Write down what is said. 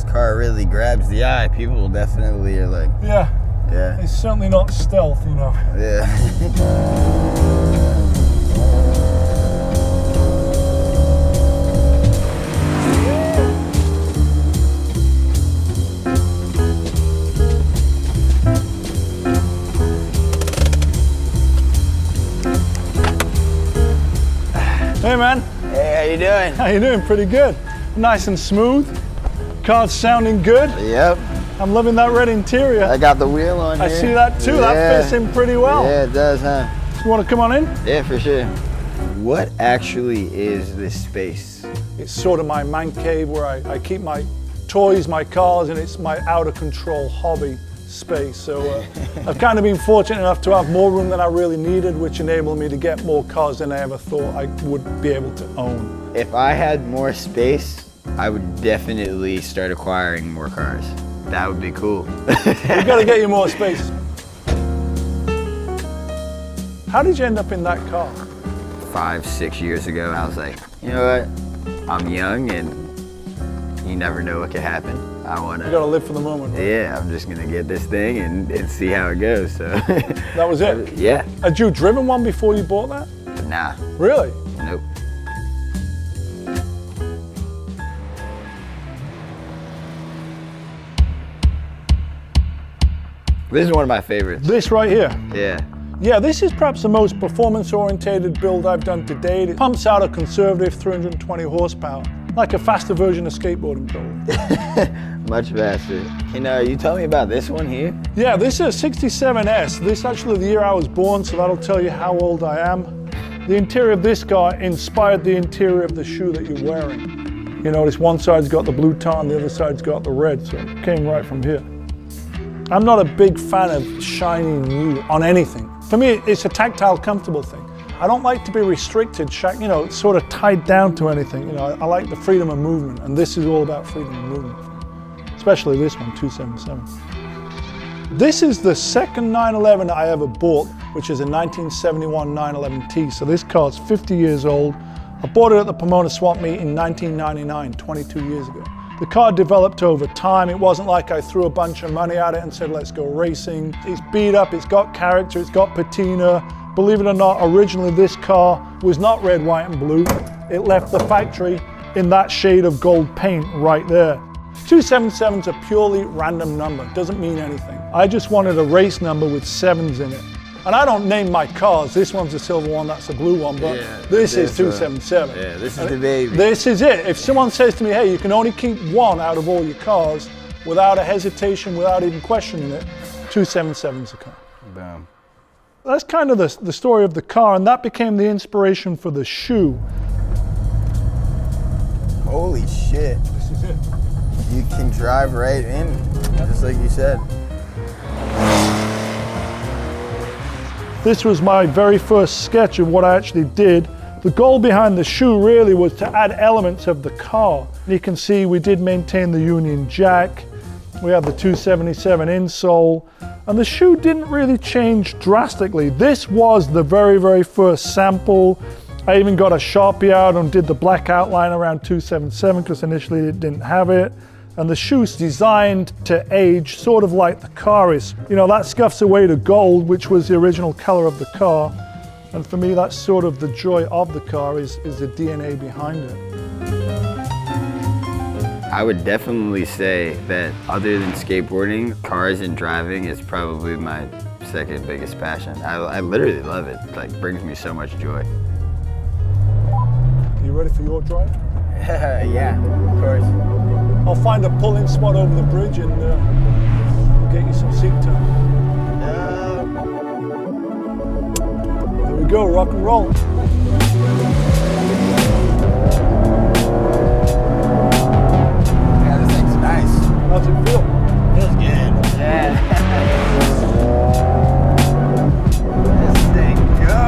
car really grabs the eye, people definitely are like, yeah. Yeah. It's certainly not stealth, you know. Yeah. Hey man. Hey, how you doing? How you doing? Pretty good. Nice and smooth. Car's sounding good. Yep. I'm loving that red interior. I got the wheel on here. I see that too. Yeah. That fits in pretty well. Yeah, it does, huh? You want to come on in? Yeah, for sure. What actually is this space? It's sort of my man cave where I keep my toys, my cars, and it's my out of control hobby space. So I've kind of been fortunate enough to have more room than I really needed, which enabled me to get more cars than I ever thought I would be able to own. If I had more space, I would definitely start acquiring more cars. That would be cool. We've got to get you more space. How did you end up in that car? 5, 6 years ago, I was like, you know what? I'm young and you never know what could happen. I want to. You got to live for the moment. Right? Yeah, I'm just going to get this thing and see how it goes. So that was it? Yeah. Had you driven one before you bought that? Nah. Really? Nope. This is one of my favorites. This right here? Yeah. Yeah, this is perhaps the most performance-orientated build I've done to date. It pumps out a conservative 320 horsepower, like a faster version of skateboarding probably. Much faster. You tell me about this one here? Yeah, this is a 67S. This is actually the year I was born, so that'll tell you how old I am. The interior of this car inspired the interior of the shoe that you're wearing. You notice one side's got the blue tarn, the other side's got the red, so it came right from here. I'm not a big fan of shiny new on anything. For me, it's a tactile, comfortable thing. I don't like to be restricted, it's sort of tied down to anything. I like the freedom of movement, and this is all about freedom of movement, especially this one, 277. This is the second 911 I ever bought, which is a 1971 911T. So this car's 50 years old. I bought it at the Pomona Swap Meet in 1999, 22 years ago. The car developed over time. It wasn't like I threw a bunch of money at it and said, let's go racing. It's beat up, it's got character, it's got patina. Believe it or not, originally this car was not red, white, and blue. It left the factory in that shade of gold paint right there. 277's a purely random number, doesn't mean anything. I just wanted a race number with 7s in it. And I don't name my cars. This one's a silver one, that's a blue one, but yeah, this is 277. Yeah, this is the baby. This is it. If someone says to me, hey, you can only keep one out of all your cars without a hesitation, without even questioning it, 277's the car. Boom. That's kind of the story of the car, and that became the inspiration for the shoe. Holy shit. This is it. You can drive right in, just like you said. This was my very first sketch of what I actually did. The goal behind the shoe really was to add elements of the car. You can see we did maintain the Union Jack. We have the 277 insole. And the shoe didn't really change drastically. This was the very, very first sample. I even got a Sharpie out and did the black outline around 277 because initially it didn't have it. And the shoe's designed to age sort of like the car is. That scuffs away to gold, which was the original color of the car. And for me, that's sort of the joy of the car is the DNA behind it. I would definitely say that other than skateboarding, cars and driving is probably my second biggest passion. I literally love it. It brings me so much joy. You ready for your drive? Yeah, of course. I'll find a pull-in spot over the bridge and we'll get you some seat time. There we go, rock and roll. Yeah, this thing's nice. How's it feel? Feels good. Yeah. This thing go.